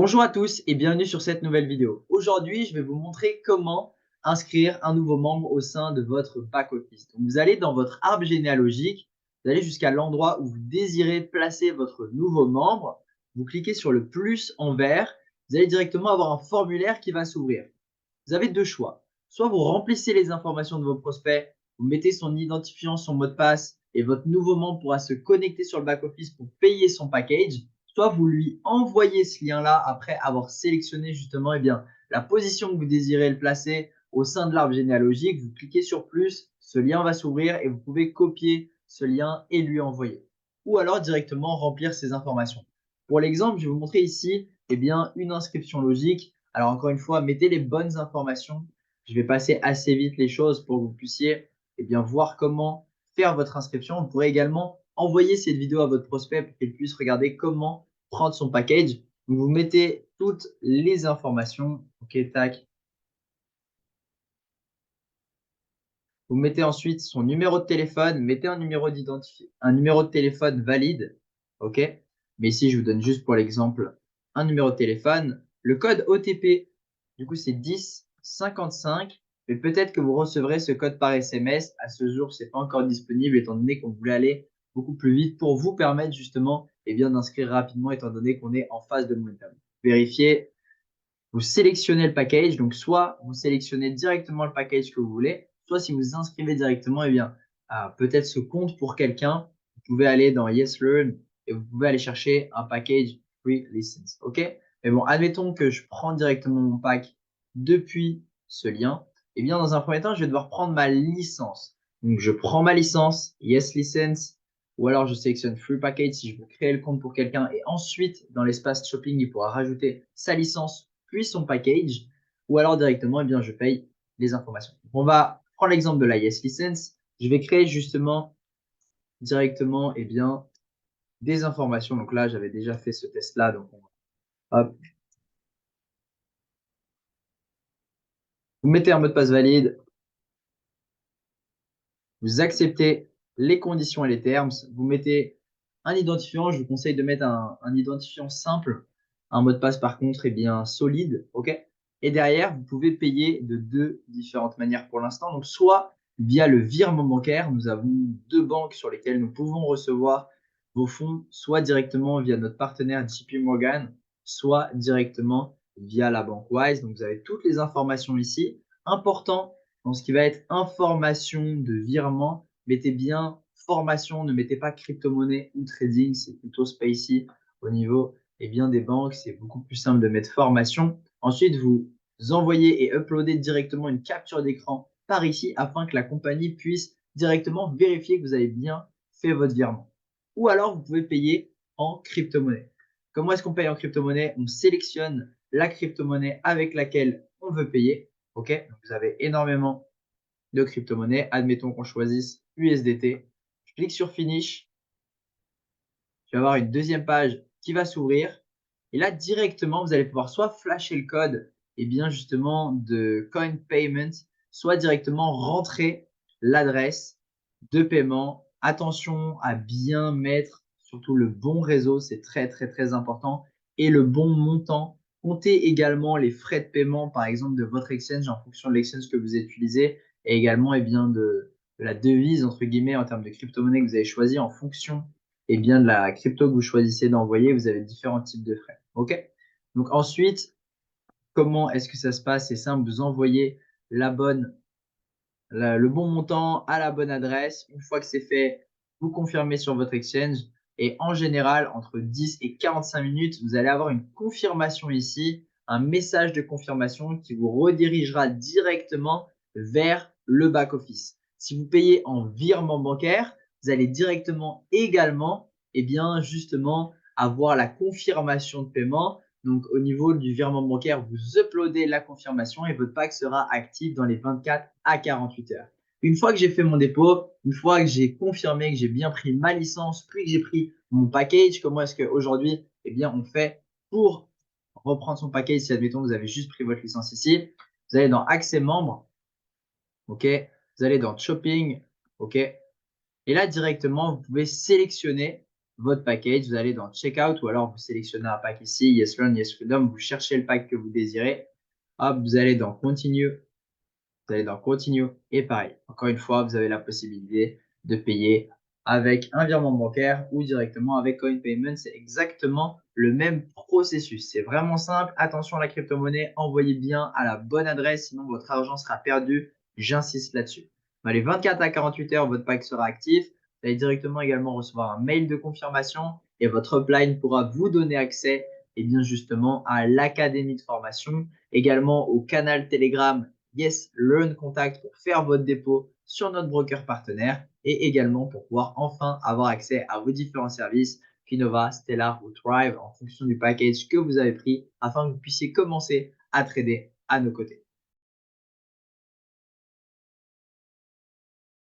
Bonjour à tous et bienvenue sur cette nouvelle vidéo. Aujourd'hui, je vais vous montrer comment inscrire un nouveau membre au sein de votre back-office. Donc, vous allez dans votre arbre généalogique, vous allez jusqu'à l'endroit où vous désirez placer votre nouveau membre. Vous cliquez sur le plus en vert, vous allez directement avoir un formulaire qui va s'ouvrir. Vous avez deux choix. Soit vous remplissez les informations de vos prospects, vous mettez son identifiant, son mot de passe et votre nouveau membre pourra se connecter sur le back-office pour payer son package. Soit vous lui envoyez ce lien-là après avoir sélectionné justement la position que vous désirez le placer au sein de l'arbre généalogique. Vous cliquez sur plus, ce lien va s'ouvrir et vous pouvez copier ce lien et lui envoyer. Ou alors directement remplir ces informations. Pour l'exemple, je vais vous montrer ici une inscription logique. Alors encore une fois, mettez les bonnes informations. Je vais passer assez vite les choses pour que vous puissiez voir comment faire votre inscription. Vous pourrez également envoyer cette vidéo à votre prospect pour qu'il puisse regarder comment prendre son package. Donc, vous mettez toutes les informations. OK, tac. Vous mettez ensuite son numéro de téléphone. Mettez un numéro un numéro de téléphone valide. OK. Mais ici, je vous donne juste pour l'exemple un numéro de téléphone. Le code OTP, du coup, c'est 1055. Mais peut-être que vous recevrez ce code par SMS. À ce jour, ce n'est pas encore disponible étant donné qu'on voulait aller beaucoup plus vite pour vous permettre justement d'inscrire rapidement étant donné qu'on est en phase de momentum. Vérifiez, vous sélectionnez le package. Donc, soit vous sélectionnez directement le package que vous voulez, soit si vous inscrivez directement, peut-être ce compte pour quelqu'un, vous pouvez aller dans Yes Learn et vous pouvez aller chercher un package Free License. OK? Mais bon, admettons que je prends directement mon pack depuis ce lien. Dans un premier temps, je vais devoir prendre ma licence. Donc, je prends ma licence, Yes License, ou alors je sélectionne Free Package si je veux créer le compte pour quelqu'un et ensuite, dans l'espace shopping, il pourra rajouter sa licence puis son package, ou alors directement, je paye les informations. On va prendre l'exemple de la Yes License. Je vais créer justement directement des informations. Donc là, j'avais déjà fait ce test-là. Donc, hop. Vous mettez un mot de passe valide. Vous acceptez les conditions et les termes. Vous mettez un identifiant. Je vous conseille de mettre un identifiant simple. Un mot de passe, par contre, solide. OK. Et derrière, vous pouvez payer de deux différentes manières pour l'instant. Donc, soit via le virement bancaire. Nous avons deux banques sur lesquelles nous pouvons recevoir vos fonds, soit directement via notre partenaire JP Morgan, soit directement via la banque Wise. Donc, vous avez toutes les informations ici. Important, dans ce qui va être information de virement, mettez bien formation, ne mettez pas crypto-monnaie ou trading, c'est plutôt spacey au niveau des banques, c'est beaucoup plus simple de mettre formation. Ensuite, vous envoyez et uploadez directement une capture d'écran par ici afin que la compagnie puisse directement vérifier que vous avez bien fait votre virement. Ou alors, vous pouvez payer en crypto-monnaie. Comment est-ce qu'on paye en crypto-monnaie? On sélectionne la crypto-monnaie avec laquelle on veut payer. OK, donc vous avez énormément de crypto-monnaies. Admettons qu'on choisisse USDT. Je clique sur Finish. Je vais avoir une deuxième page qui va s'ouvrir. Et là, directement, vous allez pouvoir soit flasher le code justement de Coin Payment, soit directement rentrer l'adresse de paiement. Attention à bien mettre surtout le bon réseau, c'est très, très, très important, et le bon montant. Comptez également les frais de paiement, par exemple, de votre exchange en fonction de l'exchange que vous utilisez et également de la devise, entre guillemets, en termes de crypto-monnaie que vous avez choisi en fonction de la crypto que vous choisissez d'envoyer, vous avez différents types de frais. OK? Donc ensuite, comment est-ce que ça se passe? C'est simple, vous envoyez le bon montant à la bonne adresse. Une fois que c'est fait, vous confirmez sur votre exchange. Et en général, entre 10 et 45 minutes, vous allez avoir une confirmation ici, un message de confirmation qui vous redirigera directement vers le back-office. Si vous payez en virement bancaire, vous allez directement également, justement, avoir la confirmation de paiement. Donc, au niveau du virement bancaire, vous uploadez la confirmation et votre pack sera actif dans les 24 à 48 heures. Une fois que j'ai fait mon dépôt, une fois que j'ai confirmé que j'ai bien pris ma licence, puis que j'ai pris mon package, comment est-ce qu'aujourd'hui, on fait pour reprendre son package si, admettons, vous avez juste pris votre licence ici. Vous allez dans Accès membres, OK. Vous allez dans Shopping, OK. Et là, directement, vous pouvez sélectionner votre package, vous allez dans Checkout ou alors vous sélectionnez un pack ici, Yes Learn, Yes Freedom, vous cherchez le pack que vous désirez. Hop, vous allez dans Continue, vous allez dans Continue et pareil. Encore une fois, vous avez la possibilité de payer avec un virement bancaire ou directement avec Coin Payment. C'est exactement le même processus. C'est vraiment simple. Attention à la crypto-monnaie, envoyez bien à la bonne adresse, sinon votre argent sera perdu. J'insiste là-dessus. Dans les 24 à 48 heures, votre pack sera actif. Vous allez directement également recevoir un mail de confirmation et votre upline pourra vous donner accès et bien justement à l'académie de formation, également au canal Telegram Yes Learn Contact pour faire votre dépôt sur notre broker partenaire et également pour pouvoir enfin avoir accès à vos différents services Finova, Stellar ou Thrive en fonction du package que vous avez pris afin que vous puissiez commencer à trader à nos côtés.